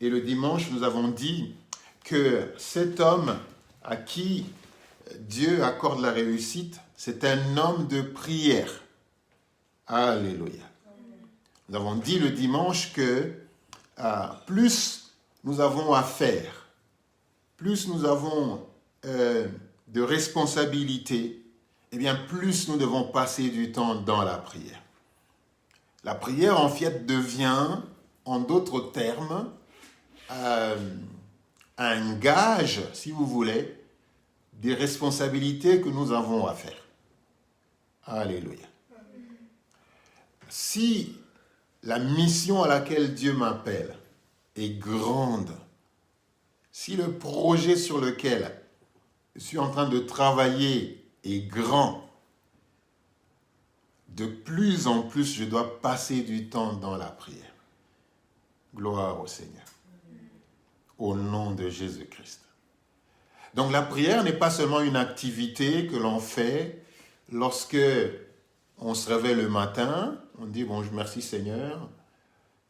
Et le dimanche, nous avons dit que cet homme à qui Dieu accorde la réussite, c'est un homme de prière. Alléluia. Nous avons dit le dimanche que plus nous avons à faire, plus nous avons de responsabilités, eh bien plus nous devons passer du temps dans la prière. La prière, en fait, devient, en d'autres termes, un gage, si vous voulez, des responsabilités que nous avons à faire. Alléluia. Si la mission à laquelle Dieu m'appelle est grande, si le projet sur lequel je suis en train de travailler est grand, de plus en plus, je dois passer du temps dans la prière. Gloire au Seigneur. Au nom de Jésus-Christ. Donc la prière n'est pas seulement une activité que l'on fait lorsque on se réveille le matin, on dit bon, merci Seigneur,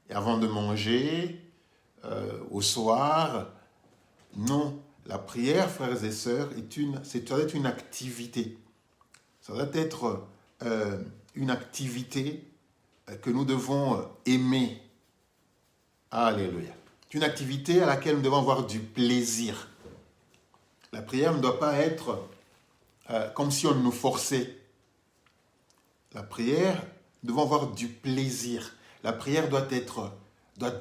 et avant de manger, au soir. Non, la prière, frères et sœurs, ça doit être une activité. Ça doit être une activité que nous devons aimer. Alléluia. C'est une activité à laquelle nous devons avoir du plaisir. La prière ne doit pas être comme si on nous forçait. La prière, nous devons avoir du plaisir. La prière doit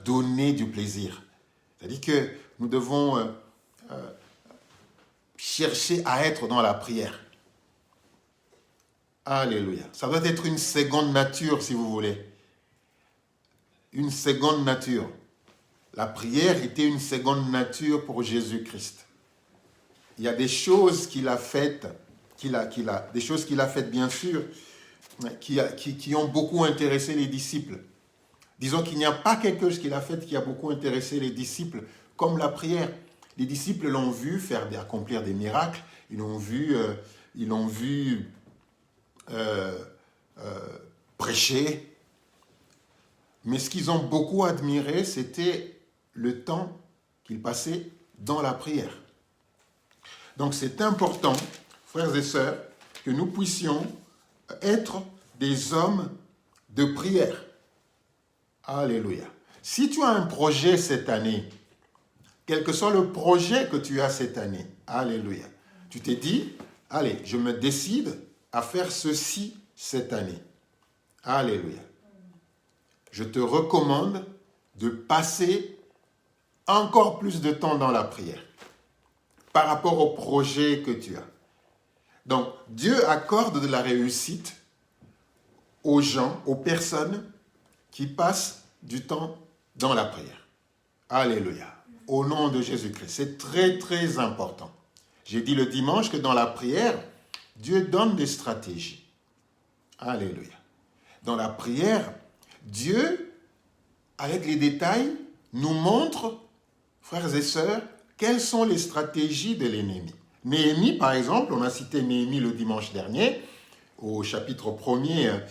donner du plaisir. C'est-à-dire que nous devons chercher à être dans la prière. Alléluia. Ça doit être une seconde nature, si vous voulez. Une seconde nature. La prière était une seconde nature pour Jésus-Christ. Il y a des choses qu'il a faites, des choses qu'il a faites bien sûr, qui ont beaucoup intéressé les disciples. Disons qu'il n'y a pas quelque chose qu'il a fait qui a beaucoup intéressé les disciples, comme la prière. Les disciples l'ont vu accomplir des miracles, ils l'ont vu prêcher. Mais ce qu'ils ont beaucoup admiré, c'était le temps qu'ils passaient dans la prière. Donc c'est important, frères et sœurs, que nous puissions être des hommes de prière. Alléluia. Si tu as un projet cette année, quel que soit le projet que tu as cette année, alléluia, tu t'es dit, allez, je me décide à faire ceci cette année. Alléluia. Je te recommande de passer encore plus de temps dans la prière par rapport au projet que tu as. Donc, Dieu accorde de la réussite aux gens, aux personnes qui passent du temps dans la prière. Alléluia. Au nom de Jésus-Christ. C'est très, très important. J'ai dit le dimanche que dans la prière, Dieu donne des stratégies. Alléluia. Dans la prière, Dieu, avec les détails, nous montre, frères et sœurs, quelles sont les stratégies de l'ennemi. Néhémie, par exemple, on a cité Néhémie le dimanche dernier, au chapitre 1er,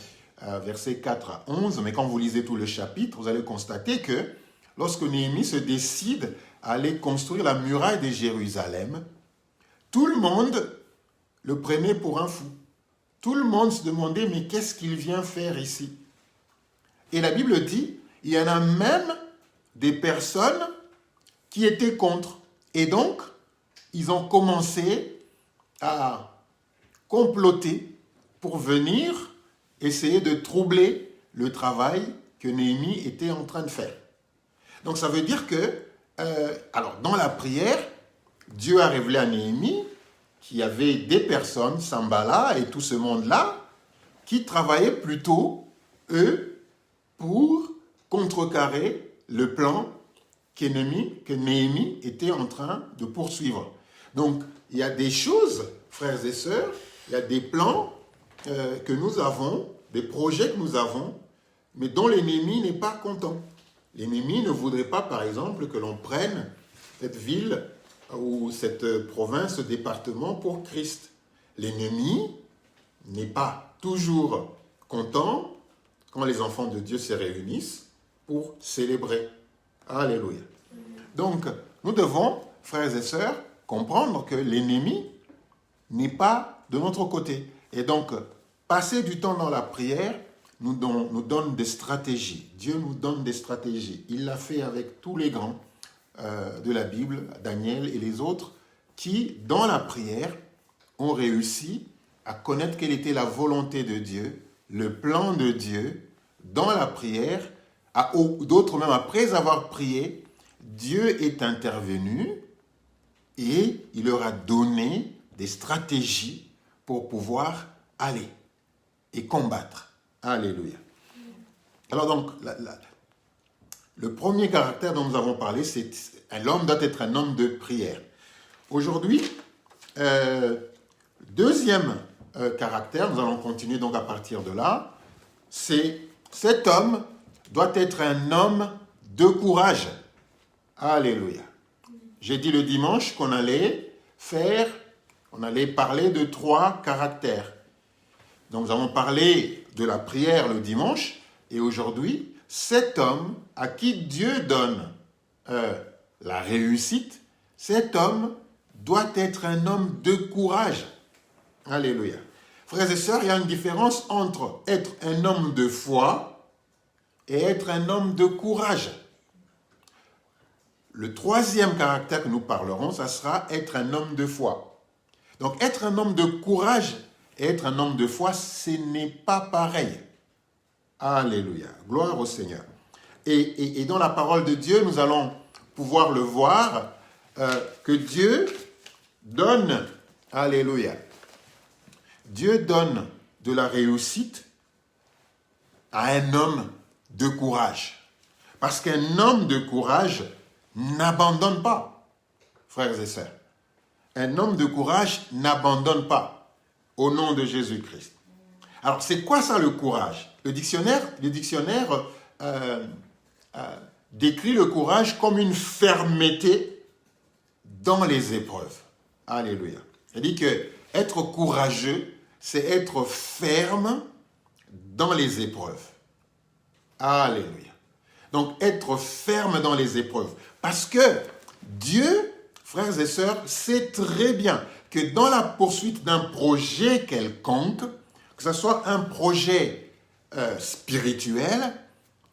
versets 4 à 11, mais quand vous lisez tout le chapitre, vous allez constater que lorsque Néhémie se décide à aller construire la muraille de Jérusalem, tout le monde le prenait pour un fou. Tout le monde se demandait, mais qu'est-ce qu'il vient faire ici? Et la Bible dit, il y en a même des personnes qui étaient contre. Et donc, ils ont commencé à comploter pour venir essayer de troubler le travail que Néhémie était en train de faire. Donc ça veut dire que, alors dans la prière, Dieu a révélé à Néhémie qu'il y avait des personnes, Sambala et tout ce monde-là, qui travaillaient plutôt, eux, pour contrecarrer le plan que Néhémie était en train de poursuivre. Donc, il y a des choses, frères et sœurs, il y a des plans que nous avons, des projets que nous avons, mais dont l'ennemi n'est pas content. L'ennemi ne voudrait pas, par exemple, que l'on prenne cette ville ou cette province, ce département pour Christ. L'ennemi n'est pas toujours content quand les enfants de Dieu se réunissent pour célébrer. Alléluia. Donc, nous devons, frères et sœurs, comprendre que l'ennemi n'est pas de notre côté. Et donc, passer du temps dans la prière nous donne des stratégies. Dieu nous donne des stratégies. Il l'a fait avec tous les grands de la Bible, Daniel et les autres, qui, dans la prière, ont réussi à connaître quelle était la volonté de Dieu, le plan de Dieu, dans la prière. D'autres même, après avoir prié, Dieu est intervenu et il leur a donné des stratégies pour pouvoir aller et combattre. Alléluia. Alors donc, le premier caractère dont nous avons parlé, c'est l'homme doit être un homme de prière. Aujourd'hui, deuxième caractère, nous allons continuer donc à partir de là, c'est cet homme doit être un homme de courage. Alléluia. J'ai dit le dimanche qu'on allait parler de 3 caractères. Donc nous avons parlé de la prière le dimanche, et aujourd'hui, cet homme à qui Dieu donne la réussite, cet homme doit être un homme de courage. Alléluia. Frères et sœurs, il y a une différence entre être un homme de foi et être un homme de courage. Le troisième caractère que nous parlerons, ça sera être un homme de foi. Donc être un homme de courage et être un homme de foi, ce n'est pas pareil. Alléluia. Gloire au Seigneur. Et dans la parole de Dieu, nous allons pouvoir le voir, que Dieu donne, alléluia, Dieu donne de la réussite à un homme de courage. Parce qu'un homme de courage n'abandonne pas, frères et sœurs. Un homme de courage n'abandonne pas, au nom de Jésus-Christ. Alors, c'est quoi ça le courage? Le dictionnaire décrit le courage comme une fermeté dans les épreuves. Alléluia. C'est-à-dire que être courageux, c'est être ferme dans les épreuves. Alléluia. Donc, être ferme dans les épreuves. Parce que Dieu, frères et sœurs, sait très bien que dans la poursuite d'un projet quelconque, que ce soit un projet spirituel,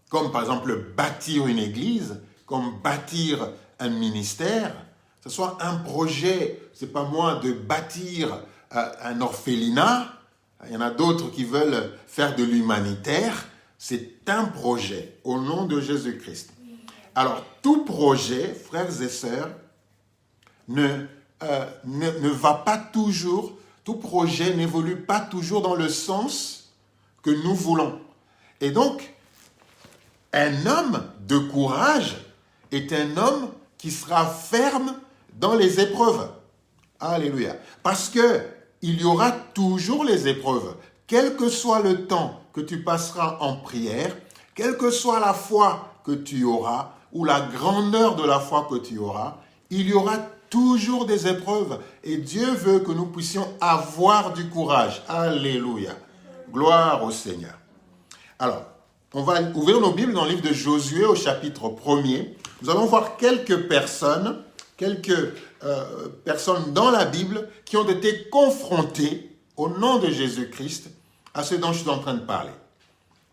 comme par exemple bâtir une église, comme bâtir un ministère, que ce soit un projet, c'est pas moi, de bâtir un orphelinat, il y en a d'autres qui veulent faire de l'humanitaire, c'est un projet au nom de Jésus-Christ. Alors, tout projet, frères et sœurs, ne va pas toujours, tout projet n'évolue pas toujours dans le sens que nous voulons. Et donc, un homme de courage est un homme qui sera ferme dans les épreuves. Alléluia. Parce que il y aura toujours les épreuves. Quel que soit le temps que tu passeras en prière, quelle que soit la foi que tu auras, ou la grandeur de la foi que tu auras, il y aura toujours des épreuves. Et Dieu veut que nous puissions avoir du courage. Alléluia. Gloire au Seigneur. Alors, on va ouvrir nos Bibles dans le livre de Josué au chapitre 1er. Nous allons voir quelques personnes dans la Bible qui ont été confrontées au nom de Jésus-Christ à ce dont je suis en train de parler.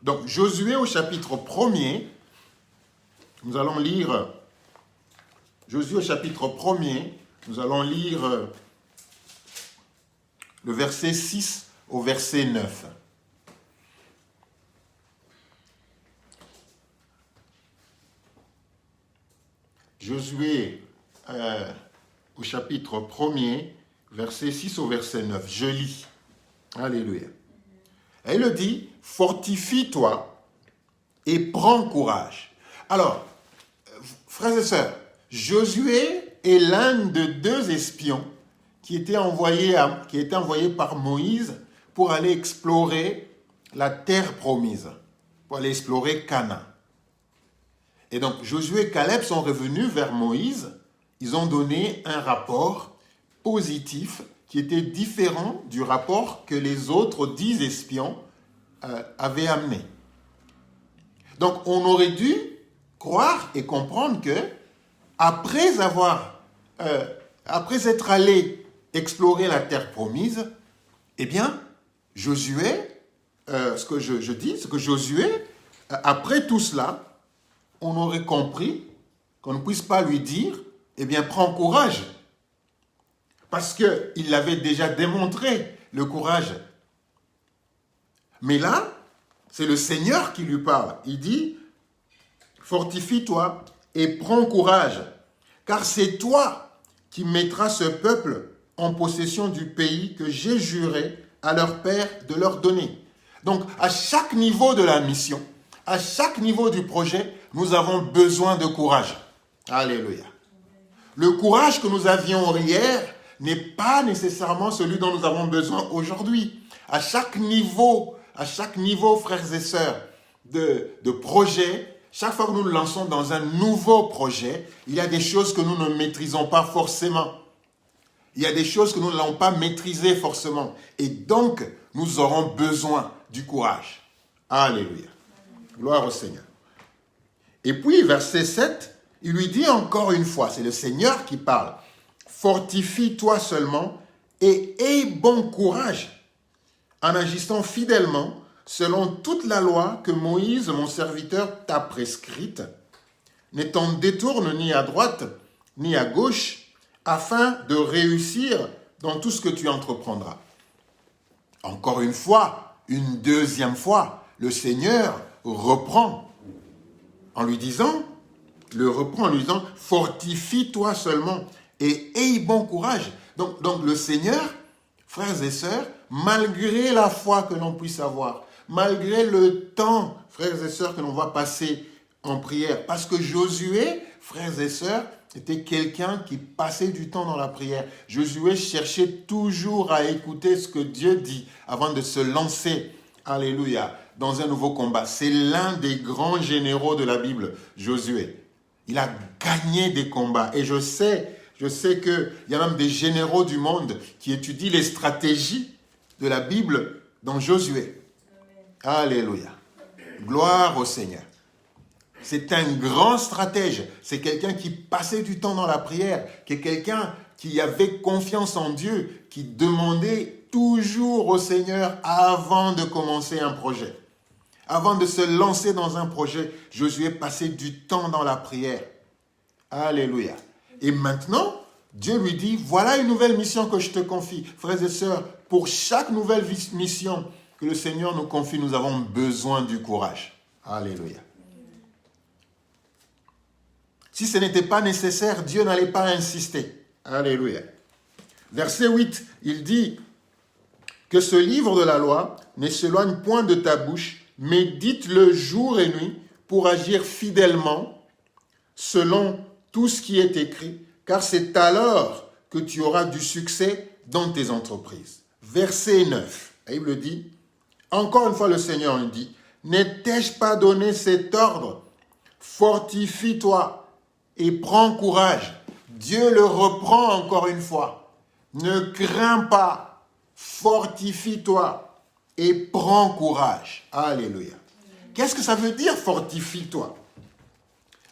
Donc, Josué au chapitre 1er, nous allons lire Josué au chapitre 1er, nous allons lire le verset 6 au verset 9. Josué au chapitre 1er, verset 6 au verset 9. Je lis. Alléluia. Et il dit, fortifie-toi et prends courage. Alors, frères et sœurs, Josué est l'un de 2 espions qui étaient envoyés par Moïse pour aller explorer la terre promise, pour aller explorer Canaan. Et donc, Josué et Caleb sont revenus vers Moïse. Ils ont donné un rapport positif qui était différent du rapport que les autres 10 espions avaient amené. Donc, on aurait dû croire et comprendre que après être allé explorer la terre promise, eh bien, Josué, après tout cela, on aurait compris qu'on ne puisse pas lui dire, eh bien, prends courage. Parce qu'il l'avait déjà démontré, le courage. Mais là, c'est le Seigneur qui lui parle. Il dit, fortifie-toi et prends courage, car c'est toi qui mettras ce peuple en possession du pays que j'ai juré à leur père de leur donner. Donc, à chaque niveau de la mission, à chaque niveau du projet, nous avons besoin de courage. Alléluia. Le courage que nous avions hier n'est pas nécessairement celui dont nous avons besoin aujourd'hui. À chaque niveau, frères et sœurs, de projet, chaque fois que nous nous lançons dans un nouveau projet, il y a des choses que nous ne maîtrisons pas forcément. Il y a des choses que nous n'allons pas maîtriser forcément. Et donc, nous aurons besoin du courage. Alléluia. Gloire au Seigneur. Et puis, verset 7, il lui dit encore une fois, c'est le Seigneur qui parle, « Fortifie-toi seulement et aie bon courage en agissant fidèlement selon toute la loi que Moïse, mon serviteur, t'a prescrite. Ne t'en détourne ni à droite ni à gauche, afin de réussir dans tout ce que tu entreprendras. » Encore une fois, une deuxième fois, le Seigneur reprend en lui disant, fortifie-toi seulement et aie bon courage. Donc le Seigneur, frères et sœurs, malgré la foi que l'on puisse avoir, malgré le temps, frères et sœurs, que l'on va passer en prière, parce que Josué, frères et sœurs, était quelqu'un qui passait du temps dans la prière. Josué cherchait toujours à écouter ce que Dieu dit avant de se lancer, alléluia, dans un nouveau combat. C'est l'un des grands généraux de la Bible, Josué. Il a gagné des combats. Et je sais qu'il y a même des généraux du monde qui étudient les stratégies de la Bible dans Josué. Alléluia. Gloire au Seigneur. C'est un grand stratège. C'est quelqu'un qui passait du temps dans la prière, qui est quelqu'un qui avait confiance en Dieu, qui demandait toujours au Seigneur avant de commencer un projet. Avant de se lancer dans un projet, Josué passait du temps dans la prière. Alléluia. Et maintenant, Dieu lui dit, voilà une nouvelle mission que je te confie. Frères et sœurs, pour chaque nouvelle mission que le Seigneur nous confie, nous avons besoin du courage. Alléluia. Si ce n'était pas nécessaire, Dieu n'allait pas insister. Alléluia. Verset 8, il dit que ce livre de la loi ne s'éloigne point de ta bouche, médite-le jour et nuit pour agir fidèlement selon tout ce qui est écrit, car c'est alors que tu auras du succès dans tes entreprises. Verset 9, la Bible dit, encore une fois le Seigneur nous dit, ne t'ai-je pas donné cet ordre? Fortifie-toi et prends courage. Dieu le reprend encore une fois. Ne crains pas, fortifie-toi et prends courage. Alléluia. Qu'est-ce que ça veut dire fortifie-toi?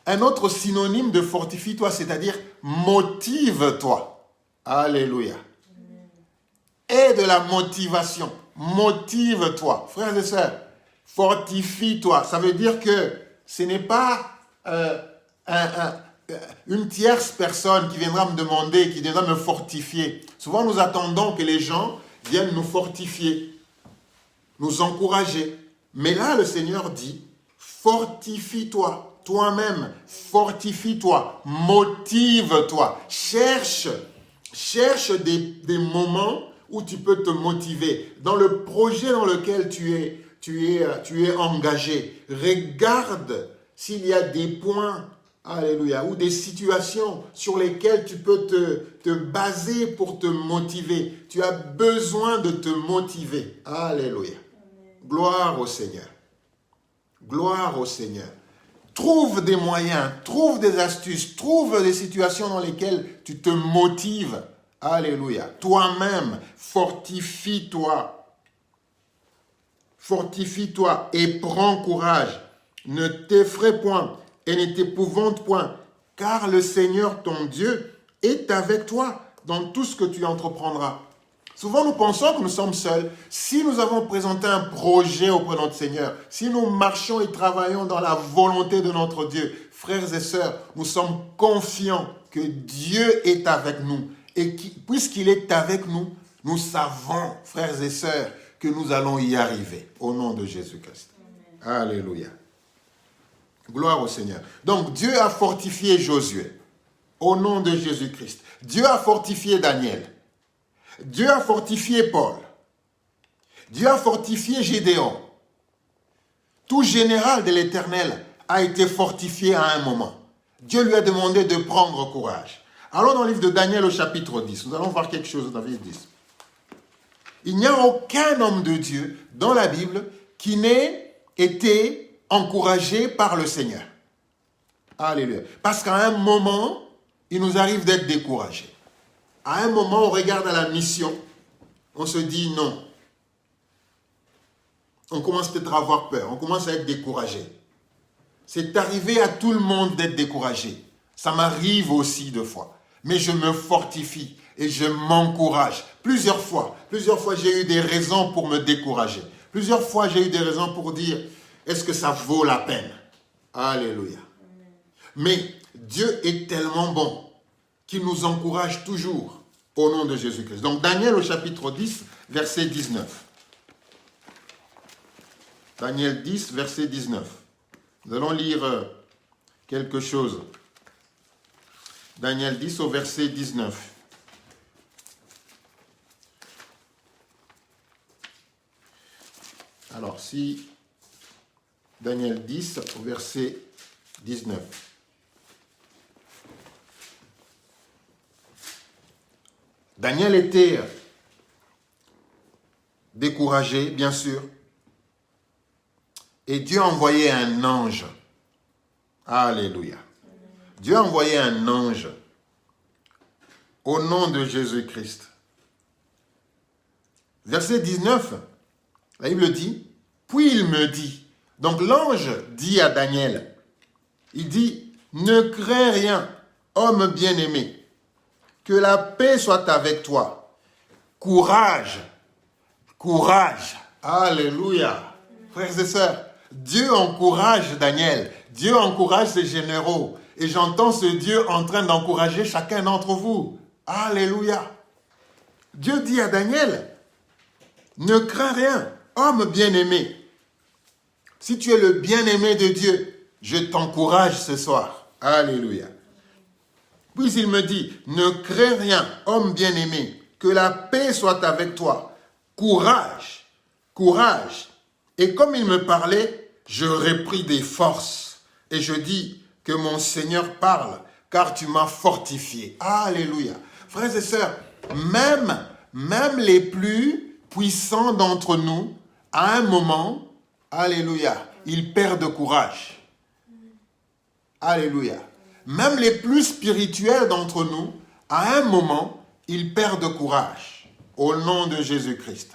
Un autre synonyme de fortifie-toi, c'est-à-dire motive-toi. Alléluia. Et de la motivation. Motive-toi. Frères et sœurs, fortifie-toi. Ça veut dire que ce n'est pas une tierce personne qui viendra me demander, qui viendra me fortifier. Souvent, nous attendons que les gens viennent nous fortifier, nous encourager. Mais là, le Seigneur dit, fortifie-toi, toi-même, fortifie-toi, motive-toi. Cherche des moments où tu peux te motiver. Dans le projet dans lequel tu es engagé, regarde s'il y a des points, alléluia, ou des situations sur lesquelles tu peux te baser pour te motiver. Tu as besoin de te motiver. Alléluia. Gloire au Seigneur. Gloire au Seigneur. Trouve des moyens, trouve des astuces, trouve des situations dans lesquelles tu te motives. Alléluia. Toi-même, fortifie-toi. Fortifie-toi et prends courage. Ne t'effraie point et ne t'épouvante point. car le Seigneur, ton Dieu, est avec toi dans tout ce que tu entreprendras. Souvent, nous pensons que nous sommes seuls. Si nous avons présenté un projet auprès de notre Seigneur, si nous marchons et travaillons dans la volonté de notre Dieu, frères et sœurs, nous sommes confiants que Dieu est avec nous. Et puisqu'il est avec nous, nous savons, frères et sœurs, que nous allons y arriver. Au nom de Jésus-Christ. Alléluia. Gloire au Seigneur. Donc, Dieu a fortifié Josué. Au nom de Jésus-Christ. Dieu a fortifié Daniel. Dieu a fortifié Paul. Dieu a fortifié Gédéon. Tout général de l'Éternel a été fortifié à un moment. Dieu lui a demandé de prendre courage. Allons dans le livre de Daniel au chapitre 10. Nous allons voir quelque chose dans le livre 10. Il n'y a aucun homme de Dieu dans la Bible qui n'ait été encouragé par le Seigneur. Alléluia. Parce qu'à un moment, il nous arrive d'être découragés. À un moment, on regarde à la mission, on se dit non. On commence peut-être à avoir peur, on commence à être découragé. C'est arrivé à tout le monde d'être découragé. Ça m'arrive aussi deux fois. Mais je me fortifie et je m'encourage. Plusieurs fois, j'ai eu des raisons pour me décourager. Plusieurs fois, j'ai eu des raisons pour dire, est-ce que ça vaut la peine? Alléluia. Mais Dieu est tellement bon qu'il nous encourage toujours au nom de Jésus-Christ. Donc Daniel au chapitre 10, verset 19. Daniel 10, verset 19. Nous allons lire quelque chose. Daniel 10 au verset 19. Alors, si Daniel 10 au verset 19. Daniel était découragé, bien sûr. Et Dieu a envoyé un ange. Alléluia. Dieu a envoyé un ange au nom de Jésus-Christ. Verset 19, la Bible dit, puis il me dit, donc l'ange dit à Daniel, il dit, ne crains rien, homme bien-aimé, que la paix soit avec toi. Courage, courage, alléluia. Frères et sœurs, Dieu encourage Daniel, Dieu encourage ses généraux, et j'entends ce Dieu en train d'encourager chacun d'entre vous. Alléluia. Dieu dit à Daniel, ne crains rien, homme bien-aimé. Si tu es le bien-aimé de Dieu, je t'encourage ce soir. Alléluia. Puis il me dit, ne crains rien, homme bien-aimé, que la paix soit avec toi. Courage, courage. Et comme il me parlait, je repris des forces. Et je dis que mon Seigneur parle, car tu m'as fortifié. Alléluia. Frères et sœurs, même les plus puissants d'entre nous, à un moment, alléluia, ils perdent courage. Alléluia. Même les plus spirituels d'entre nous, à un moment, ils perdent courage. Au nom de Jésus-Christ.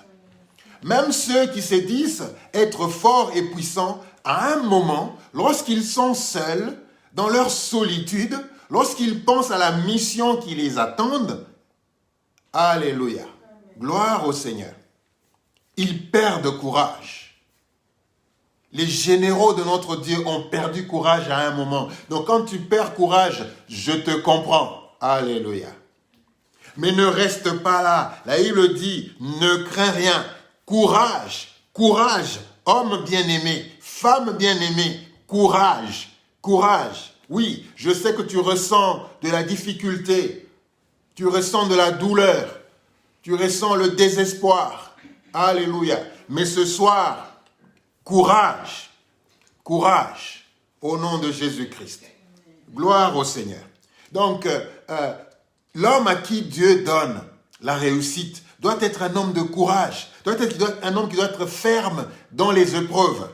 Même ceux qui se disent être forts et puissants, à un moment, lorsqu'ils sont seuls, dans leur solitude, lorsqu'ils pensent à la mission qui les attend, alléluia, gloire au Seigneur, ils perdent courage. Les généraux de notre Dieu ont perdu courage à un moment. Donc quand tu perds courage, je te comprends. Alléluia. Mais ne reste pas là. La Bible dit, ne crains rien. Courage, courage, homme bien-aimé, femme bien-aimée, courage, courage. Oui, je sais que tu ressens de la difficulté, tu ressens de la douleur, tu ressens le désespoir. Alléluia. Mais ce soir, courage, courage, au nom de Jésus-Christ. Gloire au Seigneur. Donc, l'homme à qui Dieu donne la réussite doit être un homme de courage, doit être un homme qui doit être ferme dans les épreuves.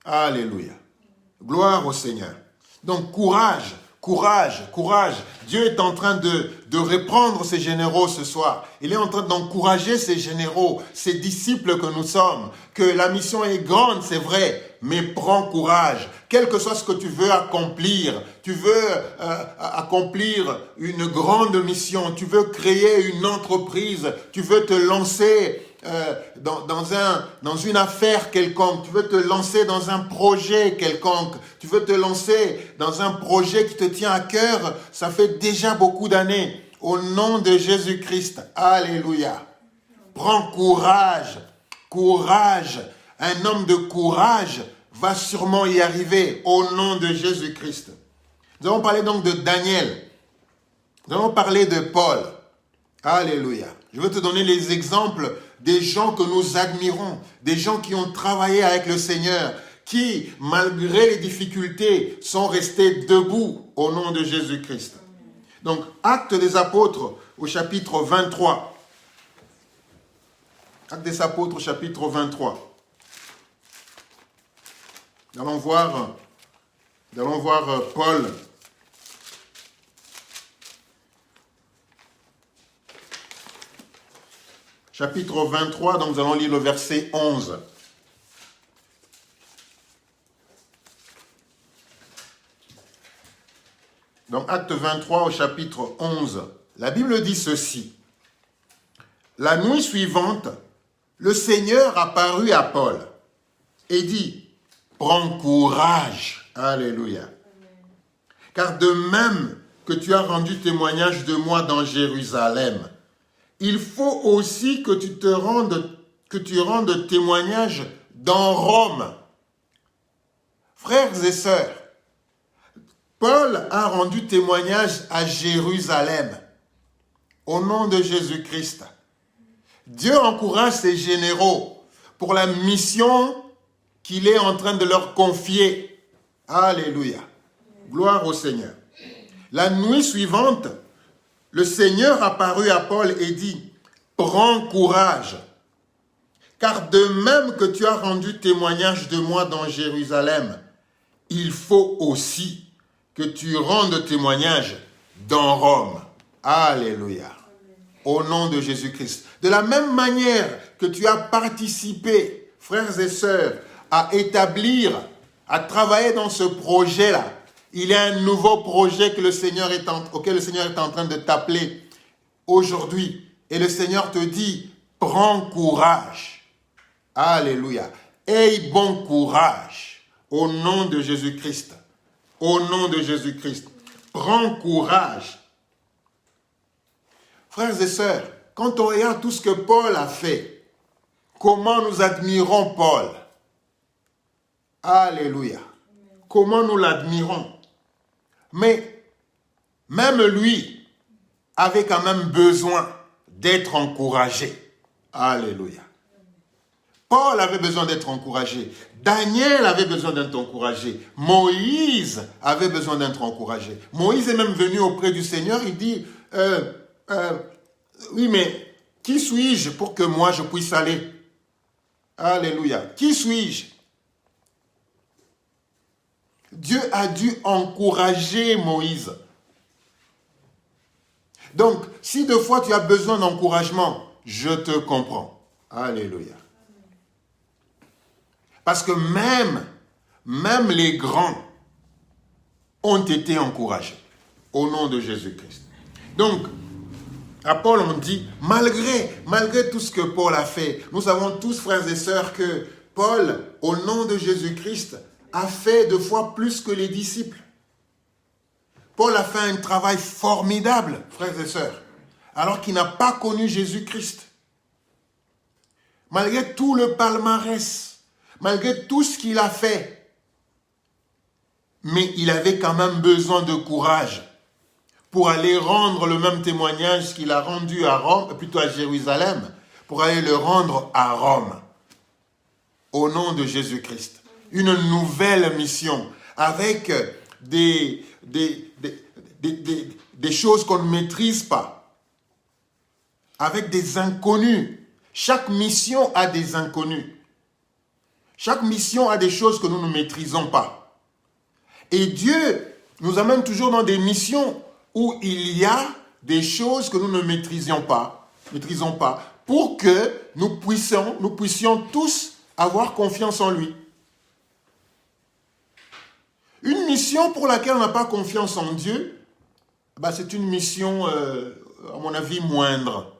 Alléluia. Gloire au Seigneur. Donc, courage, Courage, courage. Dieu est en train de reprendre ses généraux ce soir. Il est en train d'encourager ses généraux, ses disciples que nous sommes. Que la mission est grande, c'est vrai, mais prends courage. Quel que soit ce que tu veux accomplir une grande mission, tu veux créer une entreprise, tu veux te lancer dans une affaire quelconque, tu veux te lancer dans un projet quelconque, tu veux te lancer dans un projet qui te tient à cœur, ça fait déjà beaucoup d'années. Au nom de Jésus-Christ, alléluia. Prends courage, courage. Un homme de courage va sûrement y arriver au nom de Jésus-Christ. Nous allons parler donc de Daniel. Nous allons parler de Paul. Alléluia. Je vais te donner les exemples des gens que nous admirons, des gens qui ont travaillé avec le Seigneur, qui, malgré les difficultés, sont restés debout au nom de Jésus-Christ. Donc, Actes des Apôtres au chapitre 23. Actes des Apôtres au chapitre 23. Nous allons voir Paul. Chapitre 23, donc nous allons lire le verset 11. Donc, Acte 23 au chapitre 11. La Bible dit ceci. La nuit suivante, le Seigneur apparut à Paul et dit, prends courage. Alléluia. Car de même que tu as rendu témoignage de moi dans Jérusalem, il faut aussi que tu rendes témoignage dans Rome. Frères et sœurs, Paul a rendu témoignage à Jérusalem au nom de Jésus-Christ. Dieu encourage ses généraux pour la mission qu'il est en train de leur confier. Alléluia. Gloire au Seigneur. La nuit suivante, le Seigneur apparut à Paul et dit, « Prends courage, car de même que tu as rendu témoignage de moi dans Jérusalem, il faut aussi que tu rendes témoignage dans Rome. » Alléluia. Au nom de Jésus-Christ. De la même manière que tu as participé, frères et sœurs, à établir, à travailler dans ce projet-là, il y a un nouveau projet auquel le Seigneur est en train de t'appeler aujourd'hui. Et le Seigneur te dit, prends courage. Alléluia. Aie bon courage au nom de Jésus-Christ. Au nom de Jésus-Christ. Prends courage. Frères et sœurs, quand on regarde tout ce que Paul a fait, comment nous admirons Paul. Alléluia. Comment nous l'admirons. Mais même lui avait quand même besoin d'être encouragé. Alléluia. Paul avait besoin d'être encouragé. Daniel avait besoin d'être encouragé. Moïse avait besoin d'être encouragé. Moïse est même venu auprès du Seigneur. Il dit, oui, mais qui suis-je pour que moi je puisse aller? Alléluia. Qui suis-je? Dieu a dû encourager Moïse. Donc, si deux fois tu as besoin d'encouragement, je te comprends. Alléluia. Parce que même les grands ont été encouragés au nom de Jésus-Christ. Donc, à Paul, on dit, malgré tout ce que Paul a fait, nous savons tous, frères et sœurs, que Paul, au nom de Jésus-Christ, a fait 2 fois plus que les disciples. Paul a fait un travail formidable, frères et sœurs, alors qu'il n'a pas connu Jésus-Christ. Malgré tout le palmarès, malgré tout ce qu'il a fait, mais il avait quand même besoin de courage pour aller rendre le même témoignage qu'il a rendu à Rome, plutôt à Jérusalem, pour aller le rendre à Rome, au nom de Jésus-Christ. Une nouvelle mission avec des choses qu'on ne maîtrise pas, avec des inconnus. Chaque mission a des inconnus. Chaque mission a des choses que nous ne maîtrisons pas. Et Dieu nous amène toujours dans des missions où il y a des choses que nous ne maîtrisons pas, pour que nous puissions tous avoir confiance en lui. Une mission pour laquelle on n'a pas confiance en Dieu, c'est une mission, à mon avis, moindre.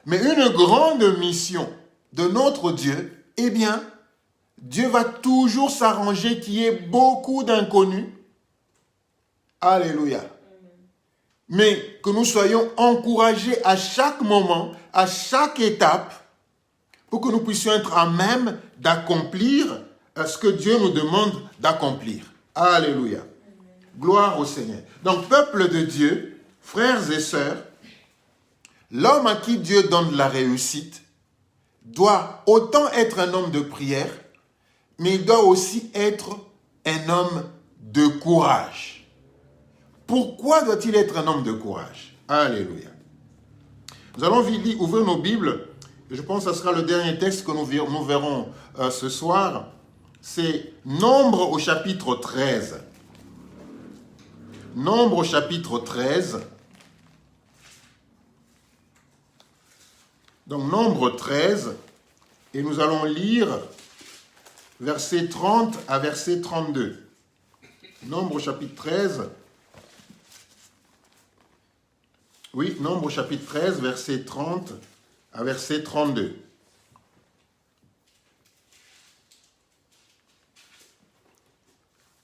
Mais une grande mission de notre Dieu, eh bien, Dieu va toujours s'arranger qu'il y ait beaucoup d'inconnus. Alléluia. Mais que nous soyons encouragés à chaque moment, à chaque étape, pour que nous puissions être à même d'accomplir ce que Dieu nous demande d'accomplir. Alléluia. Gloire au Seigneur. Donc, peuple de Dieu, frères et sœurs, l'homme à qui Dieu donne la réussite doit autant être un homme de prière, mais il doit aussi être un homme de courage. Pourquoi doit-il être un homme de courage? Alléluia. Nous allons ouvrir nos Bibles. Je pense que ce sera le dernier texte que nous verrons ce soir. C'est Nombre au chapitre 13. Nombre au chapitre 13. Donc, Nombre 13. Et nous allons lire verset 30 à verset 32. Nombre au chapitre 13. Oui, Nombre au chapitre 13, verset 30 à verset 32.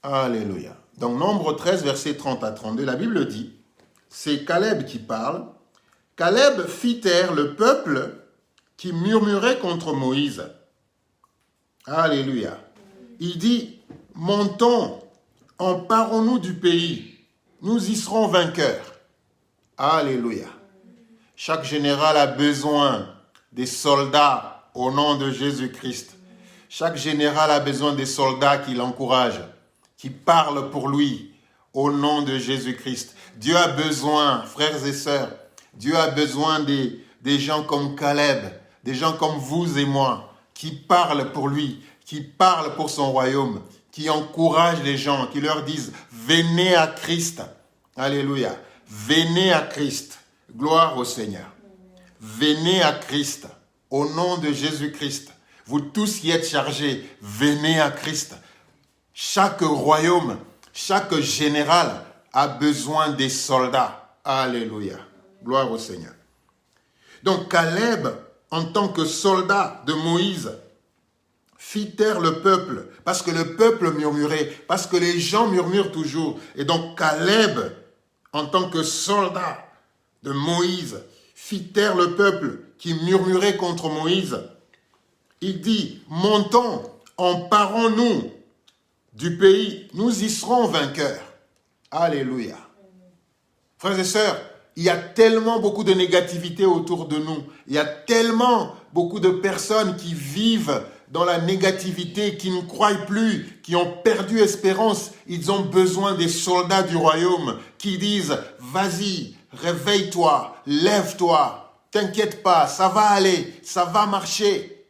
Alléluia. Donc, Nombre 13, verset 30 à 32, la Bible dit, c'est Caleb qui parle. Caleb fit taire le peuple qui murmurait contre Moïse. Alléluia. Il dit, montons, emparons-nous du pays, nous y serons vainqueurs. Alléluia. Chaque général a besoin des soldats au nom de Jésus-Christ. Chaque général a besoin des soldats qui l'encouragent, qui parlent pour lui au nom de Jésus-Christ. Dieu a besoin, frères et sœurs, Dieu a besoin des gens comme Caleb, des gens comme vous et moi, qui parlent pour lui, qui parlent pour son royaume, qui encouragent les gens, qui leur disent « Venez à Christ ». Alléluia. Venez à Christ. Gloire au Seigneur. Venez à Christ. Au nom de Jésus-Christ. Vous tous qui êtes chargés, venez à Christ. Chaque royaume, chaque général a besoin des soldats. Alléluia. Gloire au Seigneur. Donc Caleb, en tant que soldat de Moïse, fit taire le peuple, parce que le peuple murmurait, parce que les gens murmurent toujours. Et donc Caleb, en tant que soldat de Moïse, fit taire le peuple qui murmurait contre Moïse. Il dit, montons, emparons-nous du pays, nous y serons vainqueurs. Alléluia. Frères et sœurs, il y a tellement beaucoup de négativité autour de nous. Il y a tellement beaucoup de personnes qui vivent dans la négativité, qui ne croient plus, qui ont perdu espérance. Ils ont besoin des soldats du royaume qui disent « Vas-y, réveille-toi, lève-toi, t'inquiète pas, ça va aller, ça va marcher.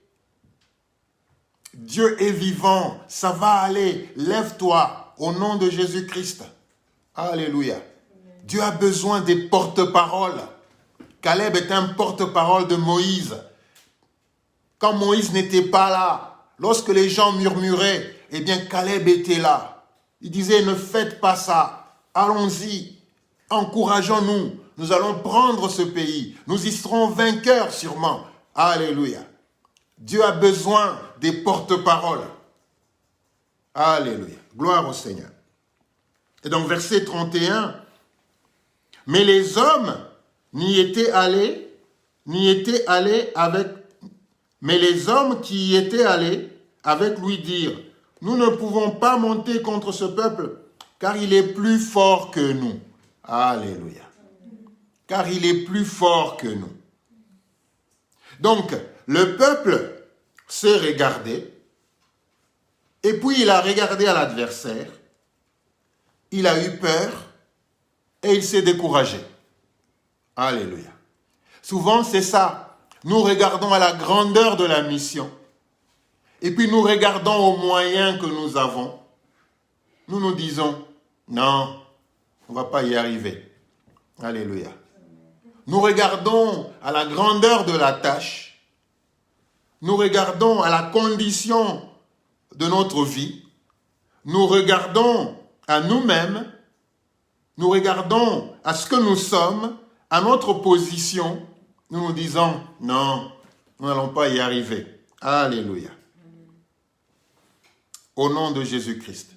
Dieu est vivant, ça va aller, lève-toi au nom de Jésus-Christ. » Alléluia. Dieu a besoin des porte-paroles. Caleb est un porte-parole de Moïse. Quand Moïse n'était pas là, lorsque les gens murmuraient, eh bien Caleb était là. Il disait, ne faites pas ça, allons-y, encourageons-nous, nous allons prendre ce pays, nous y serons vainqueurs sûrement. Alléluia. Dieu a besoin des porte-paroles. Alléluia. Gloire au Seigneur. Et donc verset 31, mais les hommes n'y étaient allés avec... Mais les hommes qui y étaient allés avec lui dirent, nous ne pouvons pas monter contre ce peuple, car il est plus fort que nous. Alléluia. Car il est plus fort que nous. Donc, le peuple s'est regardé, et puis il a regardé à l'adversaire, il a eu peur, et il s'est découragé. Alléluia. Souvent, c'est ça. Nous regardons à la grandeur de la mission. Et puis nous regardons aux moyens que nous avons. nous nous disons, non, on ne va pas y arriver. Alléluia. Nous regardons à la grandeur de la tâche, nous regardons à la condition de notre vie, nous regardons à nous-mêmes, nous regardons à ce que nous sommes, à notre position, nous nous disons, non, nous n'allons pas y arriver. Alléluia. Au nom de Jésus-Christ.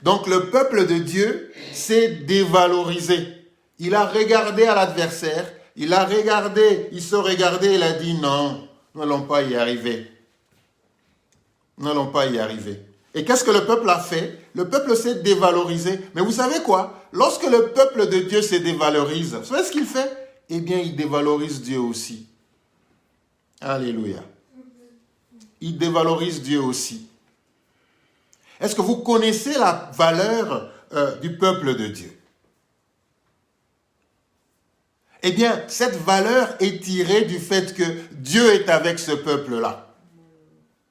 Donc le peuple de Dieu s'est dévalorisé. Il a regardé à l'adversaire, il se regardait, il a dit, non, nous n'allons pas y arriver. Nous n'allons pas y arriver. Et qu'est-ce que le peuple a fait? Le peuple s'est dévalorisé. Mais vous savez quoi? Lorsque le peuple de Dieu se dévalorise, vous savez ce qu'il fait? Eh bien, il dévalorise Dieu aussi. Alléluia. Il dévalorise Dieu aussi. Est-ce que vous connaissez la valeur du peuple de Dieu? Eh bien, cette valeur est tirée du fait que Dieu est avec ce peuple-là.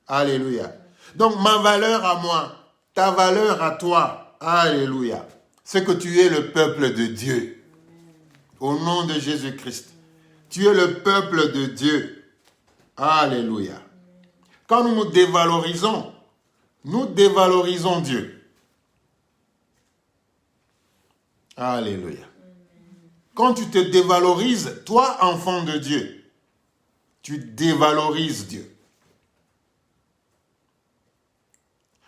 Alléluia. Donc, ma valeur à moi, ta valeur à toi, alléluia, c'est que tu es le peuple de Dieu. Au nom de Jésus-Christ. Tu es le peuple de Dieu. Alléluia. Quand nous nous dévalorisons Dieu. Alléluia. Quand tu te dévalorises, toi, enfant de Dieu, tu dévalorises Dieu.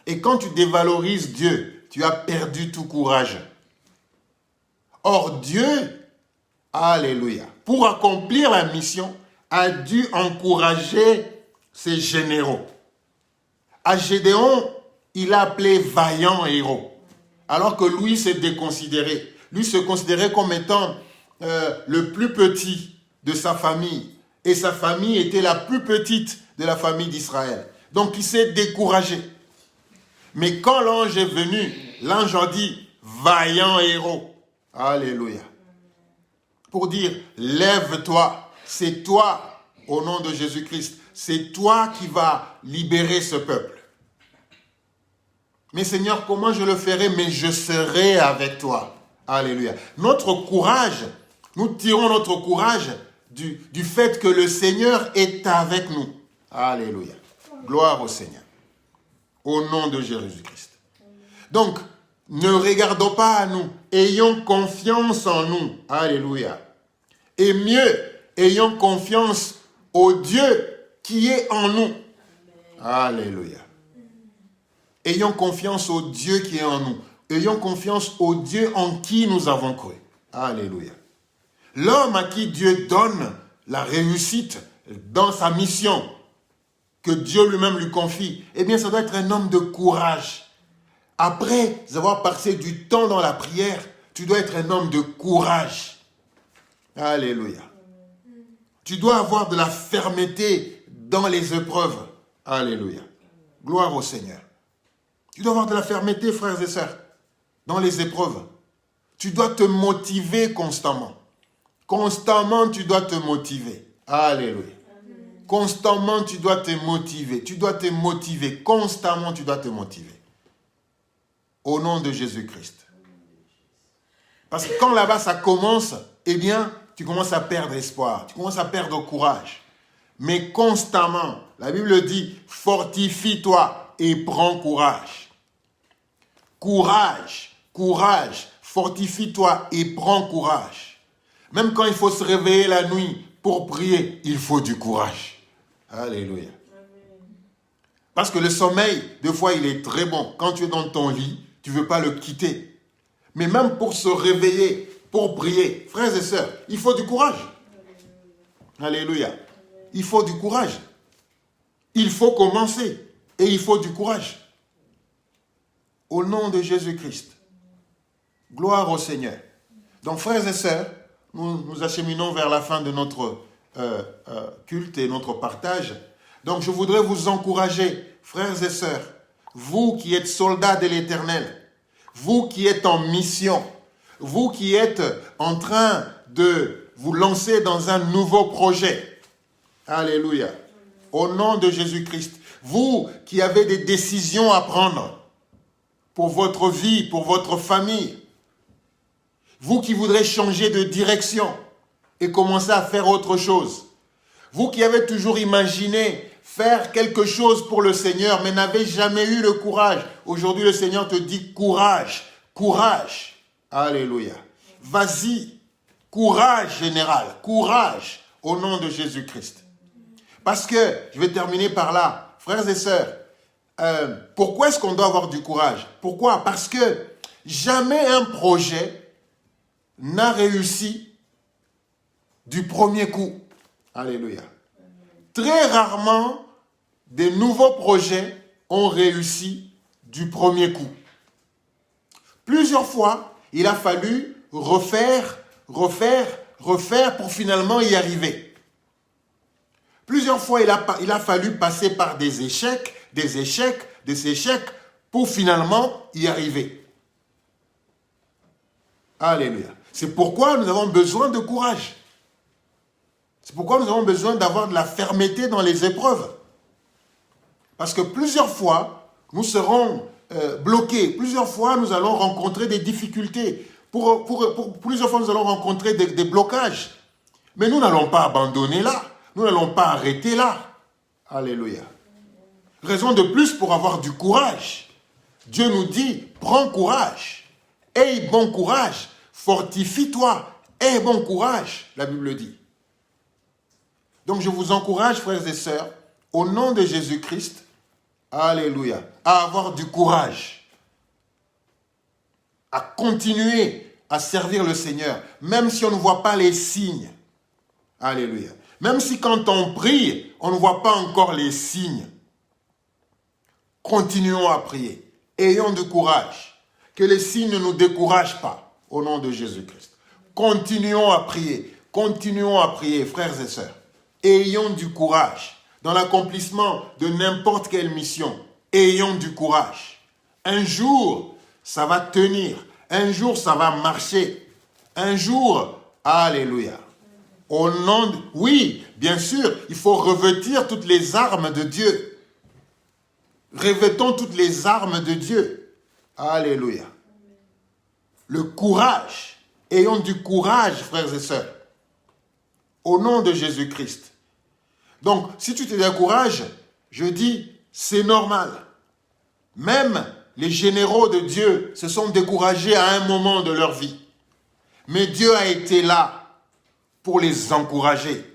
Et quand tu dévalorises Dieu, tu as perdu tout courage. Or, Dieu, alléluia, pour accomplir la mission, a dû encourager ses généraux. À Gédéon, il a appelé vaillant héros, alors que lui s'est déconsidéré. Lui se considérait comme étant le plus petit de sa famille. Et sa famille était la plus petite de la famille d'Israël. Donc il s'est découragé. Mais quand l'ange est venu, l'ange a dit, vaillant héros. Alléluia. Pour dire, lève-toi, c'est toi, au nom de Jésus-Christ, c'est toi qui vas libérer ce peuple. Mais Seigneur, comment je le ferai? Mais je serai avec toi. Alléluia. Notre courage, nous tirons notre courage du fait que le Seigneur est avec nous. Alléluia. Gloire au Seigneur. Au nom de Jésus-Christ. Donc, ne regardons pas à nous. Ayons confiance en nous. Alléluia. Et mieux, ayons confiance au Dieu qui est en nous. Alléluia. Ayons confiance au Dieu qui est en nous. Ayons confiance au Dieu en qui nous avons cru. Alléluia. L'homme à qui Dieu donne la réussite dans sa mission, que Dieu lui-même lui confie, eh bien, ça doit être un homme de courage. Après avoir passé du temps dans la prière, tu dois être un homme de courage. Alléluia. Tu dois avoir de la fermeté dans les épreuves. Alléluia. Gloire au Seigneur. Tu dois avoir de la fermeté, frères et sœurs, dans les épreuves. Tu dois te motiver constamment. Constamment, tu dois te motiver. Alléluia. Constamment, tu dois te motiver. Tu dois te motiver. Constamment, tu dois te motiver. Au nom de Jésus-Christ. Parce que quand là-bas, ça commence, eh bien, tu commences à perdre espoir. Tu commences à perdre courage. Mais constamment, la Bible dit, fortifie-toi et prends courage. Courage, courage, fortifie-toi et prends courage. Même quand il faut se réveiller la nuit pour prier, il faut du courage. Alléluia. Parce que le sommeil, des fois, il est très bon. Quand tu es dans ton lit, tu ne veux pas le quitter. Mais même pour se réveiller, pour prier, frères et sœurs, il faut du courage. Alléluia. Il faut du courage. Il faut commencer. Et il faut du courage. Au nom de Jésus-Christ. Gloire au Seigneur. Donc, frères et sœurs, nous acheminons vers la fin de notre culte et notre partage. Donc, je voudrais vous encourager, frères et sœurs, vous qui êtes soldats de l'Éternel, vous qui êtes en mission, vous qui êtes en train de vous lancer dans un nouveau projet. Alléluia. Au nom de Jésus-Christ. Vous qui avez des décisions à prendre. pour votre vie, pour votre famille. Vous qui voudrez changer de direction et commencer à faire autre chose. Vous qui avez toujours imaginé faire quelque chose pour le Seigneur, mais n'avez jamais eu le courage. Aujourd'hui, le Seigneur te dit courage, courage. Alléluia. Vas-y, courage général, courage au nom de Jésus-Christ. Parce que, je vais terminer par là, frères et sœurs, pourquoi est-ce qu'on doit avoir du courage? Pourquoi? Parce que jamais un projet n'a réussi du premier coup. Alléluia. Très rarement, des nouveaux projets ont réussi du premier coup. Plusieurs fois, il a fallu refaire pour finalement y arriver. Plusieurs fois, il a fallu passer par des échecs pour finalement y arriver. Alléluia. C'est pourquoi nous avons besoin de courage. C'est pourquoi nous avons besoin d'avoir de la fermeté dans les épreuves. Parce que plusieurs fois, nous serons bloqués. Plusieurs fois, nous allons rencontrer des difficultés. Plusieurs fois, nous allons rencontrer des blocages. Mais nous n'allons pas abandonner là. Nous n'allons pas arrêter là. Alléluia. Raison de plus pour avoir du courage. Dieu nous dit, prends courage. Aie bon courage. Fortifie-toi. Aie bon courage, la Bible dit. Donc je vous encourage, frères et sœurs, au nom de Jésus-Christ, alléluia, à avoir du courage, à continuer à servir le Seigneur, même si on ne voit pas les signes. Alléluia. Même si quand on prie, on ne voit pas encore les signes. Continuons à prier. Ayons du courage. Que les signes ne nous découragent pas, au nom de Jésus-Christ. Continuons à prier. Continuons à prier, frères et sœurs. Ayons du courage dans l'accomplissement de n'importe quelle mission. Ayons du courage. Un jour, ça va tenir. Un jour, ça va marcher. Un jour, alléluia. Au nom de... Oui, bien sûr, il faut revêtir toutes les armes de Dieu. Revêtons toutes les armes de Dieu. Alléluia. Le courage. Ayons du courage, frères et sœurs. Au nom de Jésus-Christ. Donc, si tu te décourages, je dis, c'est normal. Même les généraux de Dieu se sont découragés à un moment de leur vie. Mais Dieu a été là pour les encourager.